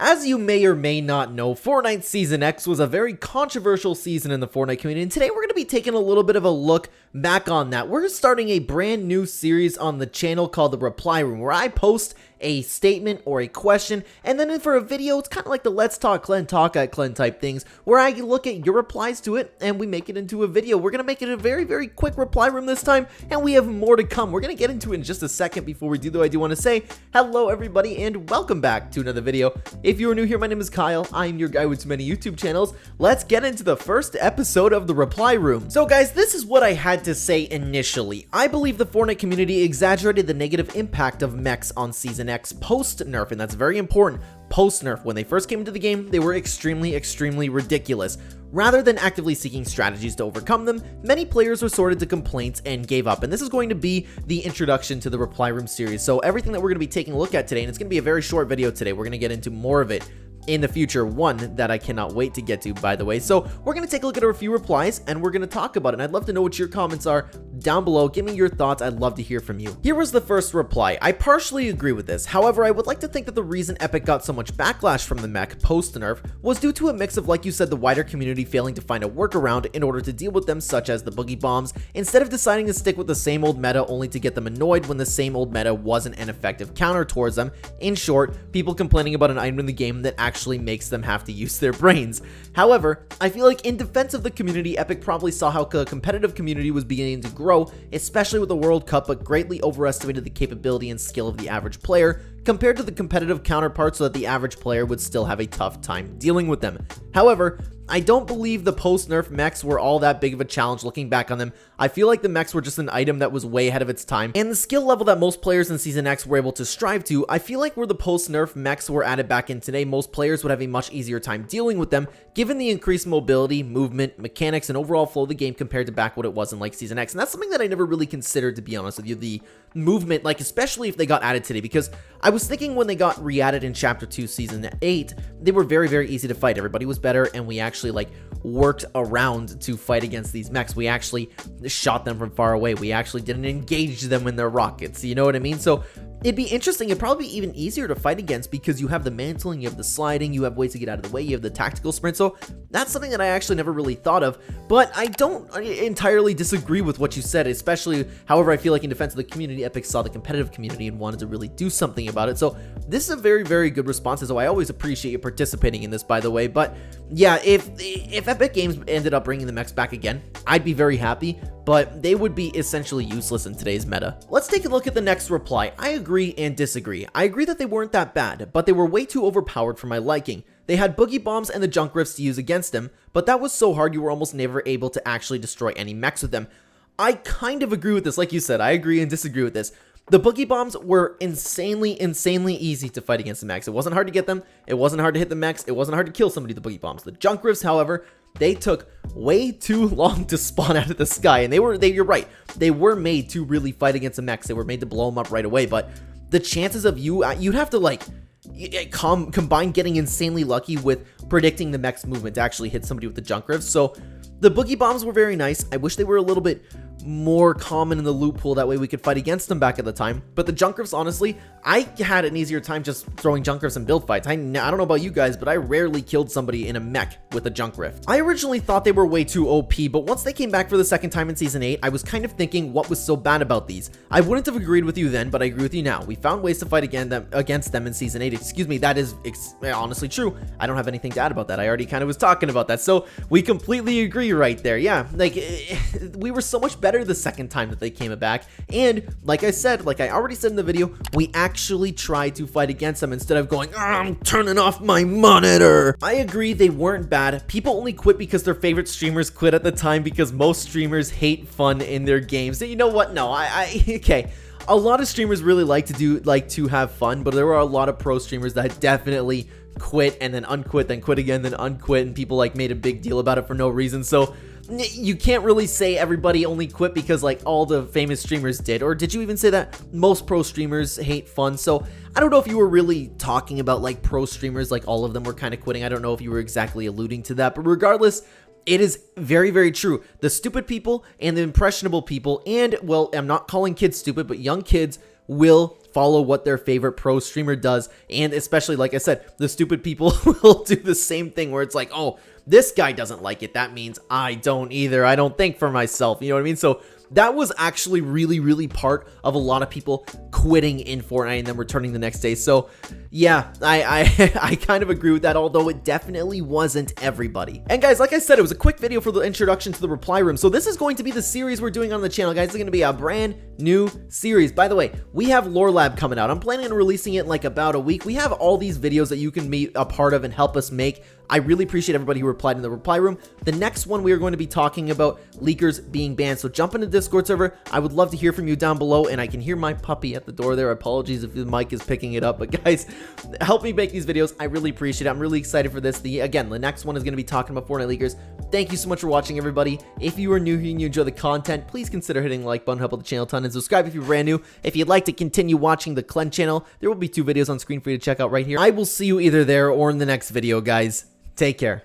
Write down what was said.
As you may or may not know, Fortnite Season X was a very controversial season in the Fortnite community, and today we're going to be taking a little bit of a look back on that. We're starting a brand new series on the channel called the Reply Room, where I post a statement or a question, and then for a video, it's kind of like the Let's Talk Clen, Talk at Clen type things, where I look at your replies to it, and we make it into a video. We're going to make it a very, very quick reply room this time, and we have more to come. We're going to get into it in just a second. Before we do, though, I do want to say hello, everybody, and welcome back to another video. If you are new here, my name is Kyle. I'm your guy with too many YouTube channels. Let's get into the first episode of the Reply Room. So, guys, this is what I had to say initially. I believe the Fortnite community exaggerated the negative impact of Mechs on Season X post-nerf, and that's very important. Post-nerf, when they first came into the game, they were extremely ridiculous. Rather than actively seeking strategies to overcome them, many players resorted to complaints and gave up, and this is going to be the introduction to the Reply Room series. So everything that we're going to be taking a look at today, and it's going to be a very short video today, we're going to get into more of it in the future, one that I cannot wait to get to, by the way. So we're going to take a look at a few replies, and we're going to talk about it, and I'd love to know what your comments are down below. Give me your thoughts. I'd love to hear from you. Here was the first reply. I partially agree with this. However, I would like to think that the reason Epic got so much backlash from the mech post-nerf was due to a mix of, like you said, the wider community failing to find a workaround in order to deal with them, such as the boogie bombs, instead of deciding to stick with the same old meta only to get them annoyed when the same old meta wasn't an effective counter towards them. In short, people complaining about an item in the game that actually makes them have to use their brains. However, I feel like in defense of the community, Epic probably saw how the competitive community was beginning to grow, especially with the World Cup, but greatly overestimated the capability and skill of the average player compared to the competitive counterparts, so that the average player would still have a tough time dealing with them. However, I don't believe the post-nerf mechs were all that big of a challenge looking back on them. I feel like the mechs were just an item that was way ahead of its time, and the skill level that most players in Season X were able to strive to, I feel like where the post-nerf mechs were added back in today, most players would have a much easier time dealing with them, given the increased mobility, movement, mechanics, and overall flow of the game compared to back what it was in like Season X. And that's something that I never really considered, to be honest with you, the movement, like especially if they got added today, because I was thinking when they got re-added in Chapter 2 Season 8, they were very easy to fight. Everybody was better, and we actually like worked around to fight against these mechs. We actually shot them from far away. We actually didn't engage them in their rockets, you know what I mean? So it'd be interesting. It'd probably be even easier to fight against because you have the mantling, you have the sliding, you have ways to get out of the way, you have the tactical sprint. So that's something that I actually never really thought of, but I don't entirely disagree with what you said, especially, however, I feel like in defense of the community, Epic saw the competitive community and wanted to really do something about it. So this is a very good response, so I always appreciate you participating in this, by the way. But yeah, if Epic Games ended up bringing the mechs back again, I'd be very happy, but they would be essentially useless in today's meta. Let's take a look at the next reply. I agree and disagree. I agree that they weren't that bad, but they were way too overpowered for my liking. They had boogie bombs and the junk rifts to use against them, but that was so hard you were almost never able to actually destroy any mechs with them. I kind of agree with this. Like you said, I agree and disagree with this. The boogie bombs were insanely easy to fight against the mechs. It wasn't hard to get them. It wasn't hard to hit the mechs. It wasn't hard to kill somebody with the boogie bombs. The junk rifts, however, they took way too long to spawn out of the sky, and you're right. They were made to really fight against the mechs. They were made to blow them up right away, but the chances of you'd have to like combine getting insanely lucky with predicting the mech's movement to actually hit somebody with the junk rifts. So the boogie bombs were very nice. I wish they were a little bit more common in the loot pool, that way we could fight against them back at the time. But the junk rifts, honestly, I had an easier time just throwing junk rifts in build fights. I don't know about you guys, but I rarely killed somebody in a mech with a junk rift. I originally thought they were way too OP, but once they came back for the second time in Season 8, I was kind of thinking what was so bad about these. I wouldn't have agreed with you then, but I agree with you now. We found ways to fight against them in Season 8. Excuse me, that is honestly true. I don't have anything to add about that. I already kind of was talking about that, so we completely agree right there. Yeah, like we were so much better the second time that they came back, and like I said, like I already said in the video, we actually tried to fight against them instead of going, I'm turning off my monitor. I agree they weren't bad. People only quit because their favorite streamers quit at the time, because most streamers hate fun in their games. And you know what? No, okay. A lot of streamers really like to have fun, but there were a lot of pro streamers that definitely quit and then unquit, then quit again, then unquit, and people like made a big deal about it for no reason. So you can't really say everybody only quit because like all the famous streamers did, or did you even say that most pro streamers hate fun? So I don't know if you were really talking about like pro streamers, like all of them were kind of quitting. I don't know if you were exactly alluding to that, but regardless, it is very true. The stupid people and the impressionable people, and well, I'm not calling kids stupid, but young kids will follow what their favorite pro streamer does, and especially, like I said, the stupid people will do the same thing where it's like, oh, this guy doesn't like it, that means I don't either, I don't think for myself, you know what I mean? So that was actually really part of a lot of people quitting in Fortnite and then returning the next day. So yeah, I kind of agree with that, although it definitely wasn't everybody. And guys, like I said, it was a quick video for the introduction to the reply room. So this is going to be the series we're doing on the channel, guys. It's going to be a brand new series. By the way, we have Lore Lab coming out. I'm planning on releasing it in like about a week. We have all these videos that you can be a part of and help us make. I really appreciate everybody who replied in the reply room. The next one, we are going to be talking about leakers being banned. So jump into the Discord server. I would love to hear from you down below, and I can hear my puppy at the door there. Apologies if the mic is picking it up, but guys, help me make these videos. I really appreciate it. I'm really excited for this. Again, the next one is going to be talking about Fortnite leakers. Thank you so much for watching, everybody. If you are new here and you enjoy the content, please consider hitting the like button, help out the channel a ton, and subscribe if you're brand new. If you'd like to continue watching the Clen channel, there will be 2 videos on screen for you to check out right here. I will see you either there or in the next video, guys. Take care.